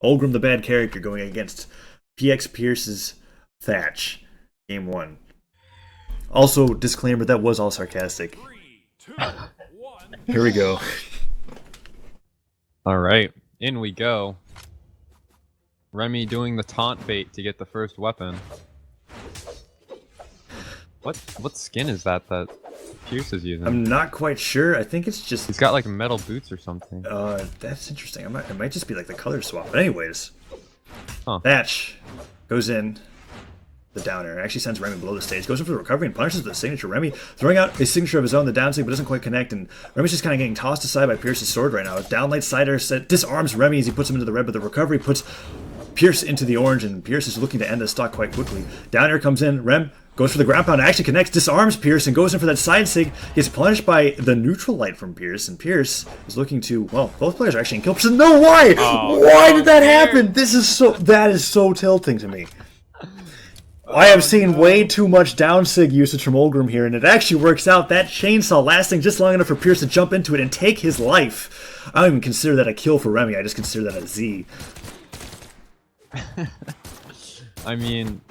Ulgrim the bad character going against PXPierce's Thatch. Game 1. Also, disclaimer, that was all sarcastic. 3, 2, 1. Here we go. Alright, in we go. Remy doing the taunt bait to get the first weapon. What skin is that Pierce is using? I'm not quite sure. I think it's just... He's got like metal boots or something. That's interesting. It might just be like the color swap. But anyways. Huh. Thatch goes in. The downer actually sends Remy below the stage, goes in for the recovery and punishes the signature. Remy throwing out a signature of his own, the down sig, but doesn't quite connect, and Remy's just kind of getting tossed aside by Pierce's sword right now. Downlight Cider disarms Remy as he puts him into the red, but the recovery puts Pierce into the orange, and Pierce is looking to end the stock quite quickly. Downer comes in, Rem goes for the ground pound, actually connects, disarms Pierce, and goes in for that side sig. Gets punished by the neutral light from Pierce, and Pierce is looking to, well, both players are actually in kill position. No, why? Why did that happen? That is so tilting to me. I have seen way too much down sig usage from Ulgrim here, and it actually works out. That chainsaw lasting just long enough for Pierce to jump into it and take his life. I don't even consider that a kill for Remy, I just consider that a Z. I mean,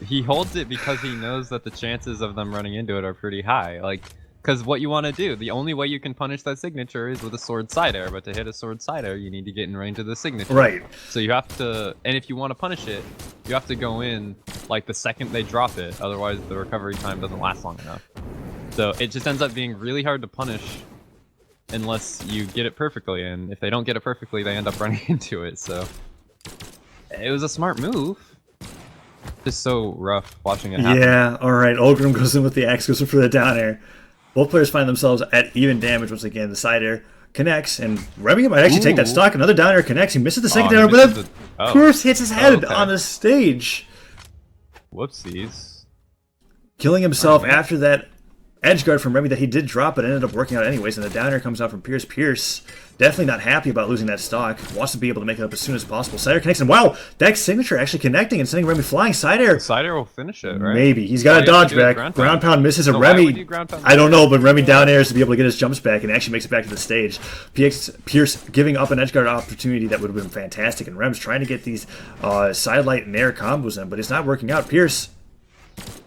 he holds it because he knows that the chances of them running into it are pretty high. Like, because what you want to do, the only way you can punish that signature is with a sword side air, but to hit a sword side air, you need to get in range of the signature. Right. So you have to, and if you want to punish it, you have to go in like the second they drop it, otherwise the recovery time doesn't last long enough. So it just ends up being really hard to punish unless you get it perfectly, and if they don't get it perfectly, they end up running into it, so... It was a smart move. Just so rough watching it happen. Yeah, alright, Ulgrim goes in with the axe, goes in for the down air. Both players find themselves at even damage once again. The side air connects, and Remy might actually take that stock. Another down air connects. He misses the second down air, but then Pierce hits his head on the stage. Whoopsies. Killing himself after that edge guard from Remy that he did drop, but ended up working out anyways. And the down air comes out from Pierce. Pierce definitely not happy about losing that stock. Wants to be able to make it up as soon as possible. Side air connects, and wow, that signature actually connecting and sending Remy flying. Side air. Side air will finish it, right? Maybe. He's got a dodge back. Ground pound misses, and Remy... I don't know, but Remy down airs to be able to get his jumps back and actually makes it back to the stage. Pierce giving up an edge guard opportunity that would have been fantastic, and Rem's trying to get these sidelight and air combos in, but it's not working out. Pierce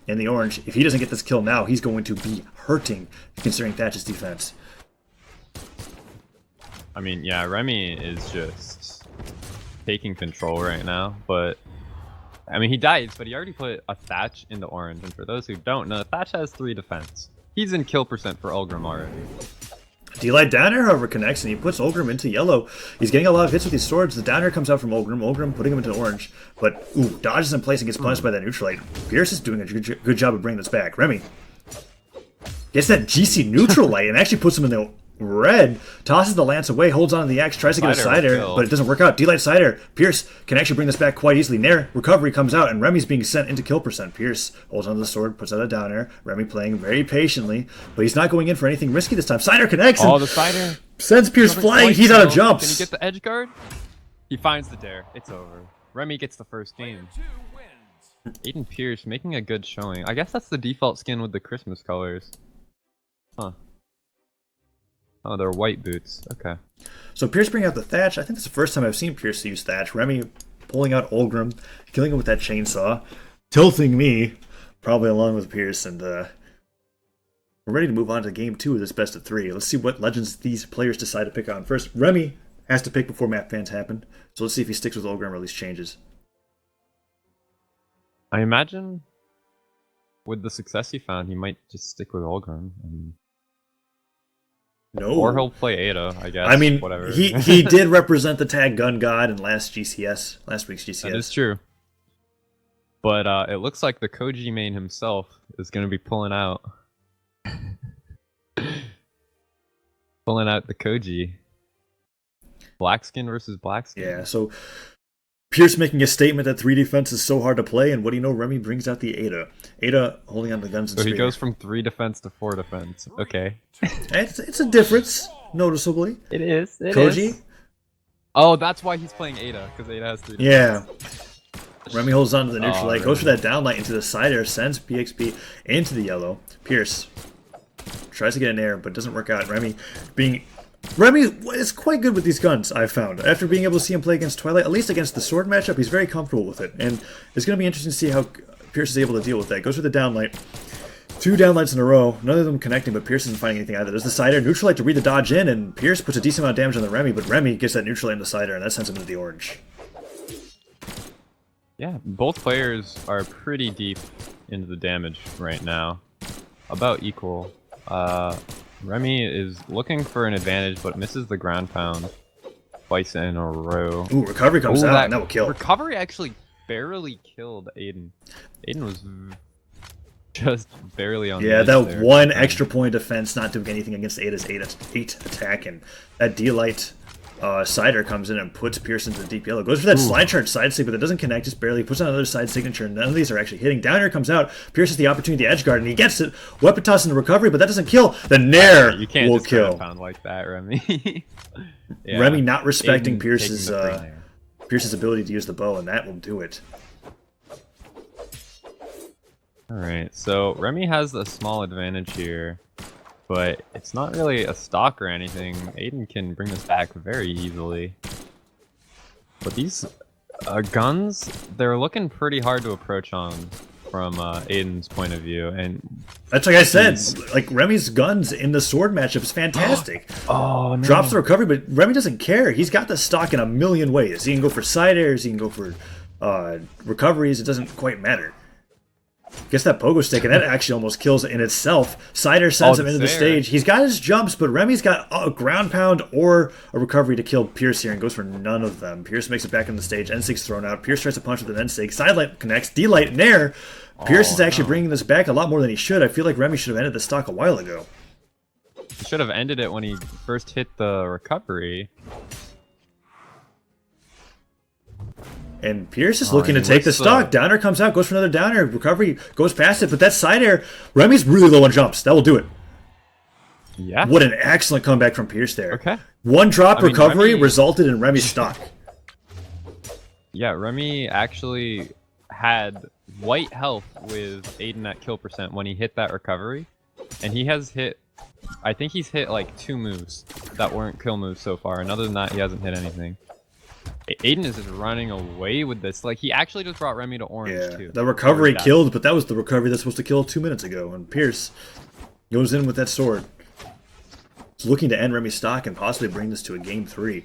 in the orange. If he doesn't get this kill now, he's going to be hurting, considering Thatch's defense. I mean, yeah, Remy is just taking control right now, but I mean, he dies, but he already put a Thatch into orange, and for those who don't know, Thatch has 3 defense. He's in kill percent for Ulgrim already. D-Light downer, however, connects, and he puts Ulgrim into yellow. He's getting a lot of hits with these swords. The downer comes out from Ulgrim. Ulgrim putting him into orange, but dodges in place and gets punished by that neutral light. Pierce is doing a good job of bringing this back. Remy gets that GC neutral light and actually puts him in the red, tosses the lance away, holds on to the axe, tries to get a side air, but it doesn't work out. D-Light side air. Pierce can actually bring this back quite easily. Nair recovery comes out, and Remy's being sent into kill percent. Pierce holds onto the sword, puts out a down air. Remy playing very patiently, but he's not going in for anything risky this time. Side air connects. Oh, the side air sends Pierce flying. He's out of jumps. Can he get the edge guard? He finds the dare. It's over. Remy gets the first game. Aiden Pierce making a good showing. I guess that's the default skin with the Christmas colors. Huh. Oh, they're white boots. Okay. So Pierce bringing out the Thatch. I think this is the first time I've seen Pierce use Thatch. Remy pulling out Ulgrim, killing him with that chainsaw, tilting me, probably along with Pierce, and we're ready to move on to game 2 of this best of 3. Let's see what legends these players decide to pick on. First, Remy has to pick before map bans happen, so let's see if he sticks with Ulgrim or at least changes. I imagine with the success he found, he might just stick with Ulgrim. No. Or he'll play Ada, I guess. I mean, whatever. he did represent the tag gun god in last week's GCS. That is true. But it looks like the Koji main himself is going to be pulling out the Koji. Blackskin versus Blackskin. Yeah, so Pierce making a statement that 3 defense is so hard to play, and what do you know, Remy brings out the Ada. Ada holding on to the guns and So spear. he goes from 3 defense to 4 defense. Okay. It's a difference, noticeably. It is. Koji? Oh, that's why he's playing Ada, because Ada has 3 defense. Yeah. Remy holds on to the neutral light, goes for that down light into the side air, sends PXP into the yellow. Pierce tries to get an air, but doesn't work out. Remy being Remy is quite good with these guns, I've found. After being able to see him play against Twilight, at least against the sword matchup, he's very comfortable with it. And it's going to be interesting to see how Pierce is able to deal with that. Goes for the downlight. 2 downlights in a row, none of them connecting, but Pierce isn't finding anything either. There's the Cider, neutral light to read the dodge in, and Pierce puts a decent amount of damage on the Remy, but Remy gets that neutral light in the Cider, and that sends him into the orange. Yeah, both players are pretty deep into the damage right now. About equal. Remy is looking for an advantage, but misses the ground pound twice in a row. Ooh, recovery comes out, and that will kill. Recovery actually barely killed Aiden. Aiden was just barely on the edge that there. one extra point defense not doing anything against Ada's 8 attack, and that D-Light Cider comes in and puts Pierce into the deep yellow. Goes for that slide charge side sig, but it doesn't connect, just barely. Puts on another side signature, and none of these are actually hitting. Down here comes out. Pierce has the opportunity to edge guard, and he gets it. Weapon toss into recovery, but that doesn't kill. The Nair you can't will just kill. pound like that, Remy. Yeah. Remy not respecting Aiden Pierce's taking the free Nair. Pierce's ability to use the bow, and that will do it. Alright, so Remy has a small advantage here, but it's not really a stock or anything. Aiden can bring this back very easily. But these guns, they're looking pretty hard to approach on from Aiden's point of view. And that's like I said, like Remy's guns in the sword matchup is fantastic. Oh, no. Drops the recovery, but Remy doesn't care. He's got the stock in a million ways. He can go for side airs, he can go for recoveries, it doesn't quite matter. Gets that pogo stick, and that actually almost kills it in itself. Cider sends him into the stage. He's got his jumps, but Remy's got a ground pound or a recovery to kill Pierce here, and goes for none of them. Pierce makes it back in the stage. N6 thrown out. Pierce tries to punch with an N6. Sidelight connects. D-Light Nair. Pierce is actually bringing this back a lot more than he should. I feel like Remy should have ended the stock a while ago. He should have ended it when he first hit the recovery. And Pierce is looking to take the stock. Downer comes out, goes for another downer. Recovery goes past it, but that side air, Remy's really low on jumps. That will do it. Yeah. What an excellent comeback from Pierce there. Okay. One drop recovery Remy resulted in Remy's stock. Yeah, Remy actually had white health with Aiden at kill percent when he hit that recovery. And he has hit, I think he's hit like 2 moves that weren't kill moves so far. And other than that, he hasn't hit anything. Aiden is just running away with this. Like, he actually just brought Remy to orange, too. The recovery killed, but that was the recovery that's supposed to kill 2 minutes ago. And Pierce goes in with that sword. He's looking to end Remy's stock and possibly bring this to a game 3.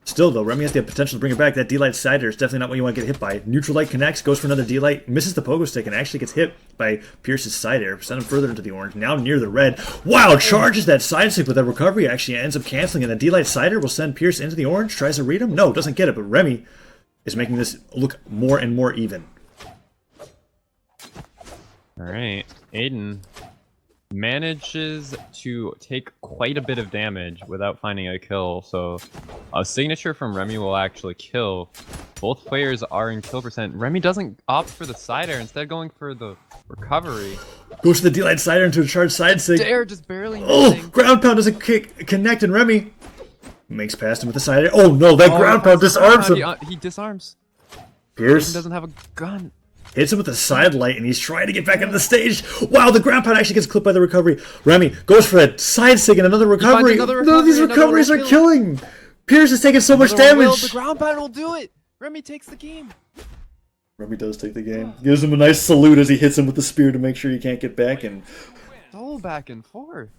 Still, though, Remy has the potential to bring it back. That D-Light Cider is definitely not what you want to get hit by. Neutral Light connects, goes for another D-Light, misses the pogo stick, and actually gets hit by Pierce's side air. Send him further into the orange, now near the red. Wow, charges that side stick, but that recovery actually ends up canceling, and the D-Light Cider will send Pierce into the orange. Tries to read him? No, doesn't get it, but Remy is making this look more and more even. Alright, Aiden manages to take quite a bit of damage without finding a kill, so a signature from Remy will actually kill. Both players are in kill percent. Remy doesn't opt for the side air, instead going for the recovery. Goes to the D-Light Cider into a charged side sig. Dare just barely missing. Oh, ground pound doesn't connect, and Remy makes past him with the side air. Oh no, that ground pound disarms him. He disarms. Pierce Doesn't have a gun. Hits him with a side light, and he's trying to get back into the stage. Wow, the ground pound actually gets clipped by the recovery. Remy goes for that side sig and another recovery. None of these recoveries are killing. Pierce is taking so much damage. The ground pound will do it. Remy takes the game. Remy does take the game. Gives him a nice salute as he hits him with the spear to make sure he can't get back. And so back and forth.